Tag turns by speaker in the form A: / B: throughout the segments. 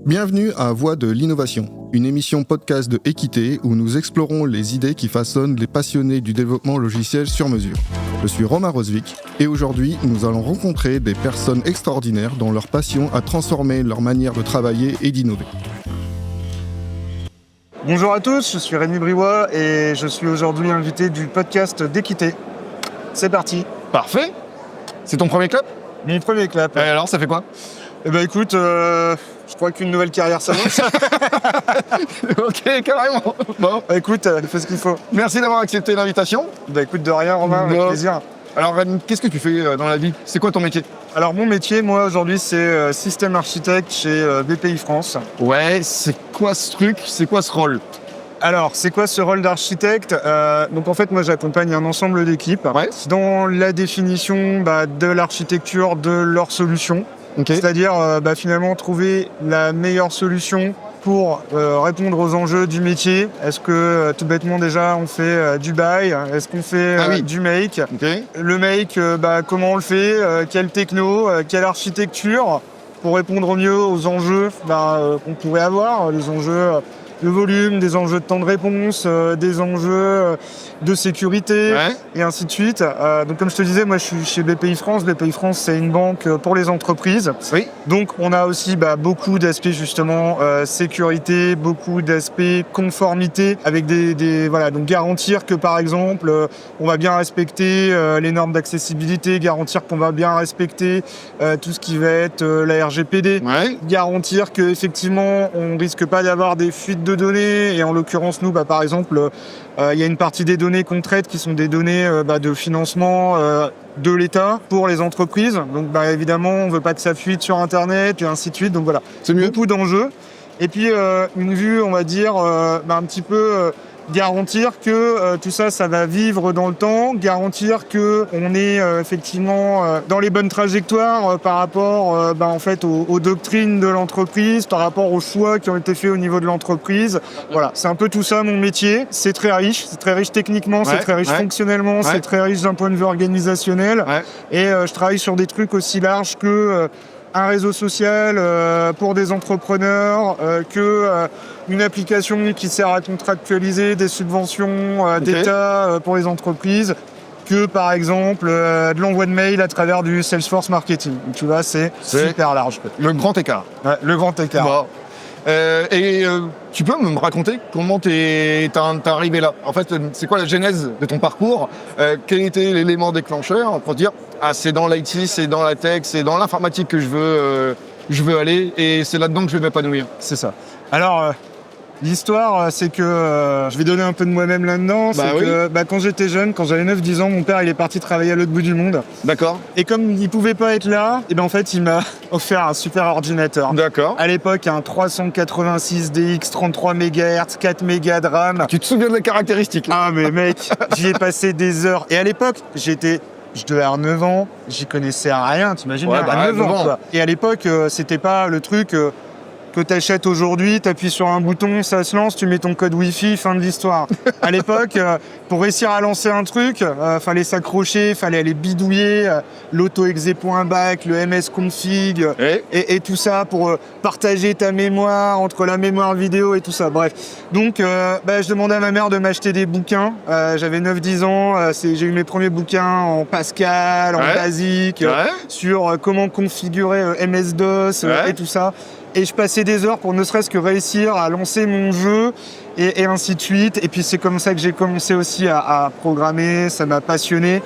A: Bienvenue à Voix de l'innovation, une émission podcast de Équité où nous explorons les idées qui façonnent les passionnés du développement logiciel sur mesure. Je suis Romain Rosvik et aujourd'hui nous allons rencontrer des personnes extraordinaires dont leur passion a transformé leur manière de travailler et d'innover.
B: Bonjour à tous, je suis Rémi Briouat et je suis aujourd'hui invité du podcast d'Équité. C'est parti.
A: Parfait. C'est ton premier clap ?
B: Mon premier clap.
A: Alors ça fait quoi ?
B: Eh ben écoute, je crois qu'une nouvelle carrière s'annonce.
A: Ok, carrément. Bon.
B: Écoute, fais ce qu'il faut.
A: Merci d'avoir accepté l'invitation.
B: Bah écoute, de rien Romain, avec plaisir.
A: Alors Rémi, qu'est-ce que tu fais dans la vie ? C'est quoi ton métier ?
B: Alors mon métier, moi aujourd'hui, c'est système architecte chez BPI France.
A: Ouais, c'est quoi ce truc ? C'est quoi ce rôle ?
B: Alors, c'est quoi ce rôle d'architecte ? Donc en fait, moi j'accompagne un ensemble d'équipes dans la définition de l'architecture de leur solution.
A: Okay.
B: C'est-à-dire finalement trouver la meilleure solution pour répondre aux enjeux du métier. Est-ce que tout bêtement déjà on fait du buy ? Est-ce qu'on fait du make ?
A: Okay.
B: Le make, comment on le fait ? Quelle techno ? Quelle architecture ? Pour répondre au mieux aux enjeux qu'on pourrait avoir, les enjeux de volume, des enjeux de temps de réponse, des enjeux de sécurité, et ainsi de suite. Donc comme je te disais, moi je suis chez BPI France. BPI France, c'est une banque pour les entreprises.
A: Oui.
B: Donc on a aussi beaucoup d'aspects justement sécurité, beaucoup d'aspects conformité, avec donc garantir que par exemple on va bien respecter les normes d'accessibilité, garantir qu'on va bien respecter tout ce qui va être la RGPD, garantir que effectivement on risque pas d'avoir des fuites de données, et en l'occurrence nous par exemple il y a une partie des données qu'on traite qui sont des données de financement de l'État pour les entreprises. Donc évidemment on veut pas que ça fuite sur internet et ainsi de suite. Donc voilà,
A: c'est mieux.
B: Beaucoup d'enjeux. Et puis une vue on va dire un petit peu garantir que tout ça va vivre dans le temps, garantir que on est effectivement dans les bonnes trajectoires par rapport aux doctrines de l'entreprise, par rapport aux choix qui ont été faits au niveau de l'entreprise. Voilà, c'est un peu tout ça mon métier. C'est très riche techniquement, c'est très riche fonctionnellement, c'est très riche d'un point de vue organisationnel. Et je travaille sur des trucs aussi larges que un réseau social pour des entrepreneurs, une application qui sert à contractualiser des subventions d'État pour les entreprises, que par exemple de l'envoi de mail à travers du Salesforce Marketing. Donc, tu vois, c'est super large.
A: Le grand écart.
B: Ouais, le grand écart.
A: Bon. Tu peux me raconter comment t'es arrivé là ? En fait, c'est quoi la genèse de ton parcours ? Quel était l'élément déclencheur pour dire c'est dans l'IT, c'est dans la tech, c'est dans l'informatique que je veux aller et c'est là-dedans que je vais m'épanouir.
B: C'est ça. Alors l'histoire, c'est que je vais donner un peu de moi-même là-dedans. Quand j'étais jeune, quand j'avais 9-10 ans, mon père il est parti travailler à l'autre bout du monde.
A: D'accord.
B: Et comme il pouvait pas être là, en fait il m'a offert un super ordinateur.
A: D'accord.
B: À l'époque, un 386 DX, 33 MHz, 4 mégas de RAM.
A: Tu te souviens de la caractéristique ?
B: Ah mais mec, j'y ai passé des heures. Et à l'époque, je devais avoir 9 ans, j'y connaissais rien, t'imagines, à 9 ans quoi. Et à l'époque, c'était pas le truc que t'achètes aujourd'hui, t'appuies sur un bouton, ça se lance, tu mets ton code Wi-Fi, fin de l'histoire. À l'époque, pour réussir à lancer un truc, fallait s'accrocher, fallait aller bidouiller l'auto-exe.back, le MS-config, et tout ça pour partager ta mémoire entre la mémoire vidéo et tout ça. Bref. Donc, je demandais à ma mère de m'acheter des bouquins. J'avais 9-10 ans, j'ai eu mes premiers bouquins en Pascal, en Basic, sur comment configurer MS-DOS et tout ça. Et je passais des heures pour ne serait-ce que réussir à lancer mon jeu et ainsi de suite. Et puis c'est comme ça que j'ai commencé aussi à programmer, ça m'a passionné.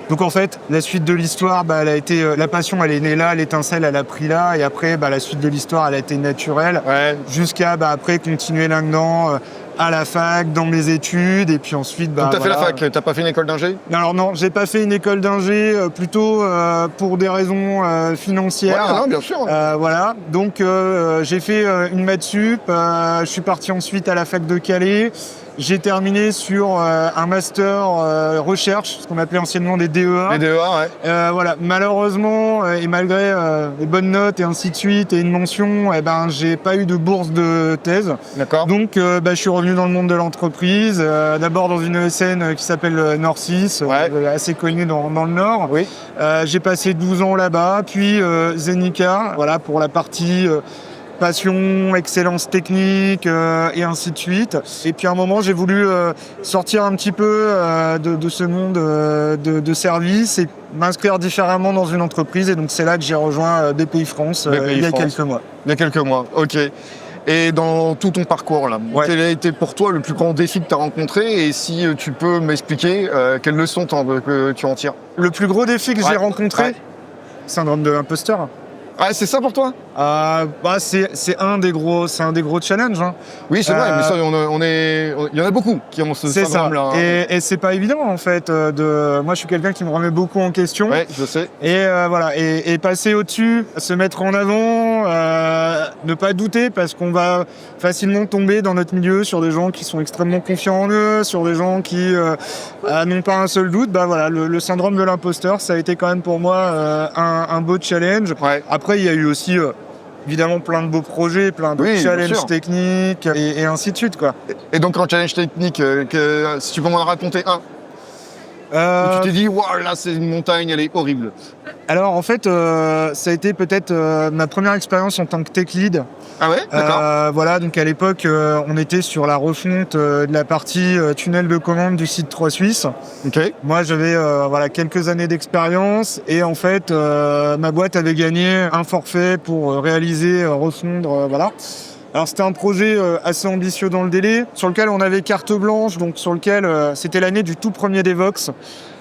B: Donc en fait, la suite de l'histoire, elle a été, la passion elle est née là, l'étincelle elle a pris là. Et après, la suite de l'histoire elle a été naturelle. Jusqu'à après continuer là-dedans. À la fac, dans mes études, et puis ensuite...
A: Donc t'as fait la fac, t'as pas fait une école d'ingé ?
B: Alors non, j'ai pas fait une école d'ingé, plutôt pour des raisons financières.
A: Ouais, non, bien sûr.
B: Voilà, donc j'ai fait une maths sup, je suis parti ensuite à la fac de Calais. J'ai terminé sur un master recherche, ce qu'on appelait anciennement des DEA.
A: Les DEA,
B: voilà. Malheureusement, et malgré les bonnes notes et ainsi de suite, et une mention, j'ai pas eu de bourse de thèse.
A: D'accord.
B: Donc, je suis revenu dans le monde de l'entreprise, d'abord dans une ESN qui s'appelle Nord6, assez connue dans le Nord.
A: Oui.
B: J'ai passé 12 ans là-bas, puis Zenica, voilà, pour la partie passion, excellence technique et ainsi de suite. Et puis à un moment, j'ai voulu sortir un petit peu de ce monde de service et m'inscrire différemment dans une entreprise. Et donc c'est là que j'ai rejoint BPI France il y a quelques mois.
A: Il y a quelques mois, ok. Et dans tout ton parcours, là, quel a été pour toi le plus grand défi que tu as rencontré? Et si tu peux m'expliquer quelles leçons que tu en tires?
B: Le plus gros défi que j'ai rencontré, syndrome de l'imposteur.
A: Ah, c'est ça pour toi?
B: C'est un des gros challenges. Hein.
A: Oui, c'est vrai, mais ça, il y en a beaucoup qui ont ce syndrome-là.
B: Et c'est pas évident, en fait. Moi, je suis quelqu'un qui me remet beaucoup en question.
A: Ouais, je sais.
B: Et voilà, et passer au-dessus, se mettre en avant, ne pas douter, parce qu'on va facilement tomber dans notre milieu sur des gens qui sont extrêmement confiants en eux, sur des gens qui n'ont pas un seul doute. Voilà, le syndrome de l'imposteur, ça a été quand même pour moi un beau challenge.
A: Ouais.
B: Après, il y a eu aussi évidemment plein de beaux projets, plein de challenges techniques et ainsi de suite, quoi.
A: Et donc en challenge technique, si tu peux m'en raconter un, tu t'es dit waouh, là c'est une montagne, elle est horrible.
B: Alors en fait, ça a été peut-être ma première expérience en tant que tech lead.
A: Ah ouais, d'accord.
B: Voilà, donc à l'époque, on était sur la refonte de la partie tunnel de commande du site 3 Suisse.
A: Okay.
B: Moi, j'avais quelques années d'expérience et en fait, ma boîte avait gagné un forfait pour réaliser, refondre, voilà. Alors c'était un projet assez ambitieux dans le délai, sur lequel on avait carte blanche, donc sur lequel c'était l'année du tout premier Devox.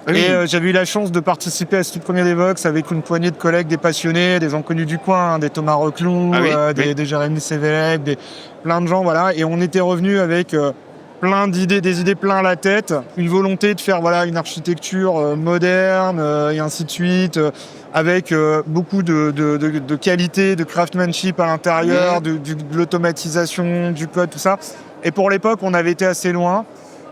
B: Oui. Et j'avais eu la chance de participer à ce tout premier Devox avec une poignée de collègues, des passionnés, des gens connus du coin, des Thomas Reclou, des Jérémy Sévélec, plein de gens, voilà. Et on était revenus avec plein d'idées, des idées plein la tête, une volonté de faire une architecture moderne et ainsi de suite, avec beaucoup de qualité, de craftsmanship à l'intérieur, de l'automatisation, du code, tout ça. Et pour l'époque, on avait été assez loin.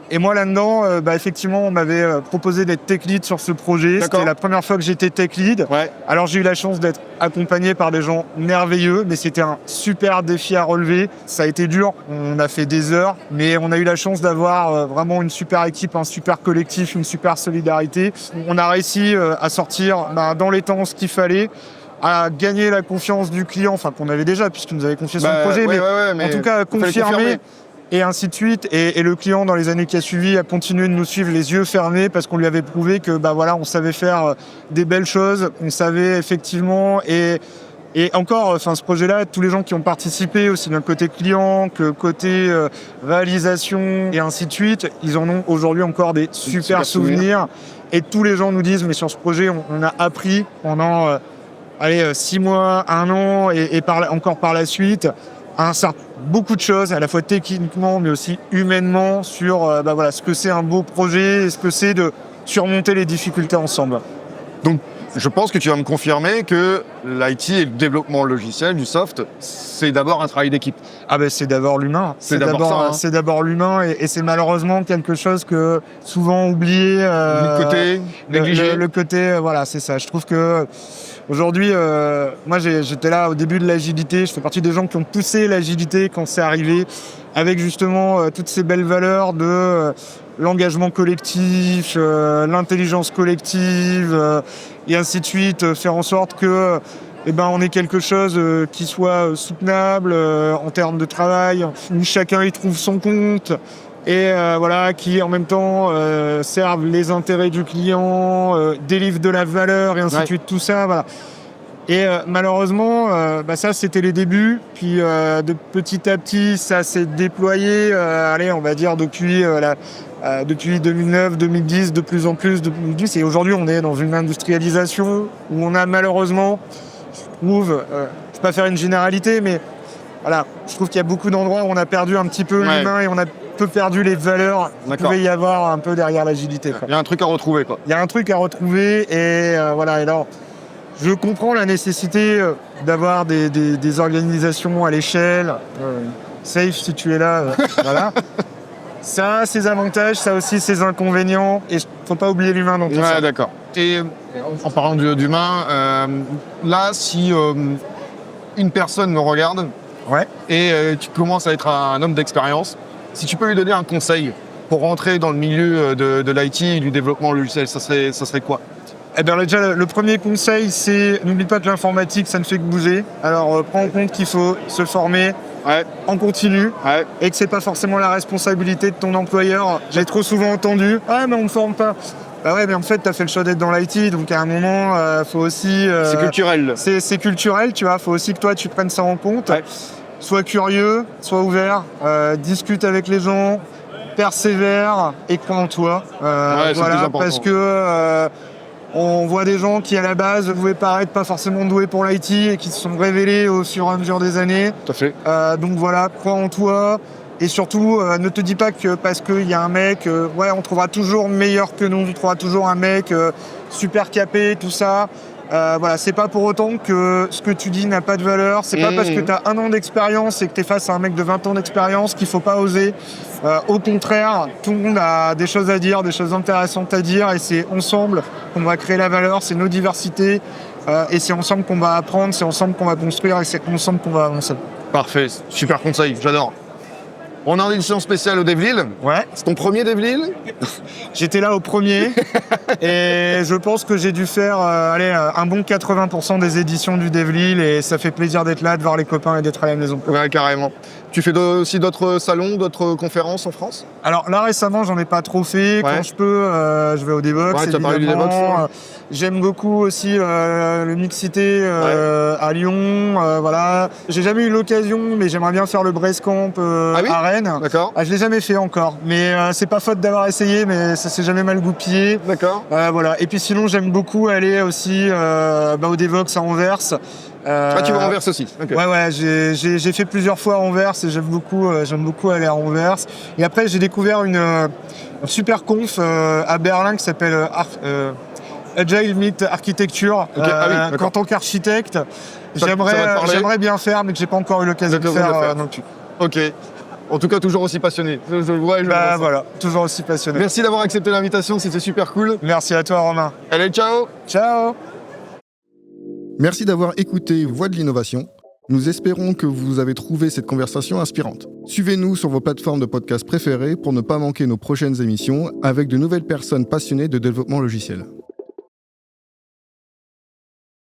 B: Et moi, là-dedans, effectivement, on m'avait proposé d'être tech lead sur ce projet. C'était la première fois que j'étais tech lead. Ouais. Alors, j'ai eu la chance d'être accompagné par des gens merveilleux, mais c'était un super défi à relever. Ça a été dur, on a fait des heures, mais on a eu la chance d'avoir vraiment une super équipe, un super collectif, une super solidarité. On a réussi à sortir dans les temps ce qu'il fallait, à gagner la confiance du client, enfin qu'on avait déjà, puisqu'il nous avait confié son projet, mais en tout cas confirmer. Et ainsi de suite. Et le client, dans les années qui a suivi, a continué de nous suivre les yeux fermés parce qu'on lui avait prouvé que on savait faire des belles choses, qu'on savait effectivement. Et encore, ce projet-là, tous les gens qui ont participé, aussi bien côté client que côté réalisation et ainsi de suite, ils en ont aujourd'hui encore des super souvenirs. Et tous les gens nous disent, mais sur ce projet, on a appris pendant 6 mois, 1 an et encore par la suite. Beaucoup de choses, à la fois techniquement, mais aussi humainement, sur ce que c'est un beau projet et ce que c'est de surmonter les difficultés ensemble.
A: Donc, je pense que tu vas me confirmer que l'IT et le développement logiciel, du soft, c'est d'abord un travail d'équipe.
B: C'est d'abord l'humain. C'est d'abord l'humain et c'est malheureusement quelque chose que souvent oublié.
A: Le côté négligé.
B: Le côté, c'est ça. Je trouve que aujourd'hui, moi j'étais là au début de l'agilité, je fais partie des gens qui ont poussé l'agilité quand c'est arrivé, avec justement toutes ces belles valeurs de l'engagement collectif, l'intelligence collective, et ainsi de suite, faire en sorte que on ait quelque chose qui soit soutenable en termes de travail, où chacun y trouve son compte. Et qui en même temps servent les intérêts du client, délivrent de la valeur et ainsi de suite, tout ça, voilà. Et malheureusement, ça c'était les débuts, puis de petit à petit ça s'est déployé, on va dire depuis 2009, 2010, de plus en plus, 2010, et aujourd'hui on est dans une industrialisation où on a malheureusement, je trouve, je ne vais pas faire une généralité, mais voilà, je trouve qu'il y a beaucoup d'endroits où on a perdu un petit peu l'humain et on a peu perdu les valeurs qu'il pouvait y avoir un peu derrière l'agilité.
A: Il y a un truc à retrouver, quoi.
B: Il y a un truc à retrouver et et alors je comprends la nécessité d'avoir des organisations à l'échelle. Safe, si tu es là, voilà. Ça a ses avantages, ça a aussi ses inconvénients et il ne faut pas oublier l'humain dans tout ça.
A: D'accord. Et en parlant d'humain, là, si une personne me regarde et tu commences à être un homme d'expérience, si tu peux lui donner un conseil pour rentrer dans le milieu de l'IT et du développement logiciel, ça serait quoi ?
B: Eh bien, déjà, le premier conseil, c'est n'oublie pas que l'informatique, ça ne fait que bouger. Alors, prends en compte qu'il faut se former en continu et que c'est pas forcément la responsabilité de ton employeur. J'ai trop souvent entendu « Ah, mais on me forme pas ». Bah ouais, mais en fait, tu as fait le choix d'être dans l'IT, donc à un moment, faut aussi...
C: c'est culturel.
B: C'est culturel, tu vois. Faut aussi que toi, tu prennes ça en compte. Sois curieux, sois ouvert, discute avec les gens, persévère et crois en toi. Voilà, parce que on voit des gens qui, à la base, pouvaient paraître pas forcément doués pour l'IT et qui se sont révélés au fur et à mesure des années.
C: Tout à fait.
B: Donc voilà, crois en toi. Et surtout, ne te dis pas que parce qu'il y a un mec, on trouvera toujours meilleur que nous, on trouvera toujours un mec super capé, tout ça. Voilà, c'est pas pour autant que ce que tu dis n'a pas de valeur. C'est pas parce que tu as 1 an d'expérience et que tu es face à un mec de 20 ans d'expérience qu'il faut pas oser. Au contraire, tout le monde a des choses à dire, des choses intéressantes à dire, et c'est ensemble qu'on va créer la valeur, c'est nos diversités, et c'est ensemble qu'on va apprendre, c'est ensemble qu'on va construire, et c'est ensemble qu'on va avancer.
C: Parfait, super conseil, j'adore. On a une édition spéciale au Devlil.
B: Ouais.
C: C'est ton premier Devlil?
B: J'étais là au premier et je pense que j'ai dû faire un bon 80% des éditions du Devlil, et ça fait plaisir d'être là, de voir les copains et d'être à la maison.
C: Ouais, carrément. Tu fais aussi d'autres salons, d'autres conférences en France?
B: Alors là, récemment, j'en ai pas trop fait. Quand je peux, je vais au Devox.
C: Ouais, tu as parlé du Devox.
B: J'aime beaucoup aussi le Mixité à Lyon. Voilà. J'ai jamais eu l'occasion, mais j'aimerais bien faire le Brestcamp à Rennes.
C: D'accord.
B: Je l'ai jamais fait encore, mais c'est pas faute d'avoir essayé, mais ça s'est jamais mal goupillé.
C: D'accord.
B: Voilà. Et puis sinon, j'aime beaucoup aller aussi au Devox à Anvers.
C: Tu vas à Anvers aussi? Okay.
B: Ouais, j'ai fait plusieurs fois à Anvers et j'aime beaucoup aller à Anvers. Et après, j'ai découvert une super conf à Berlin qui s'appelle Agile Meet Architecture. En tant qu'architecte, j'aimerais bien faire, mais que j'ai pas encore eu l'occasion de faire non plus.
C: Ok. En tout cas, toujours aussi passionné.
B: Voilà, toujours aussi passionné.
C: Merci d'avoir accepté l'invitation, c'était super cool.
B: Merci à toi, Romain.
C: Allez, ciao.
B: Ciao.
A: Merci d'avoir écouté Voix de l'innovation. Nous espérons que vous avez trouvé cette conversation inspirante. Suivez-nous sur vos plateformes de podcast préférées pour ne pas manquer nos prochaines émissions avec de nouvelles personnes passionnées de développement logiciel.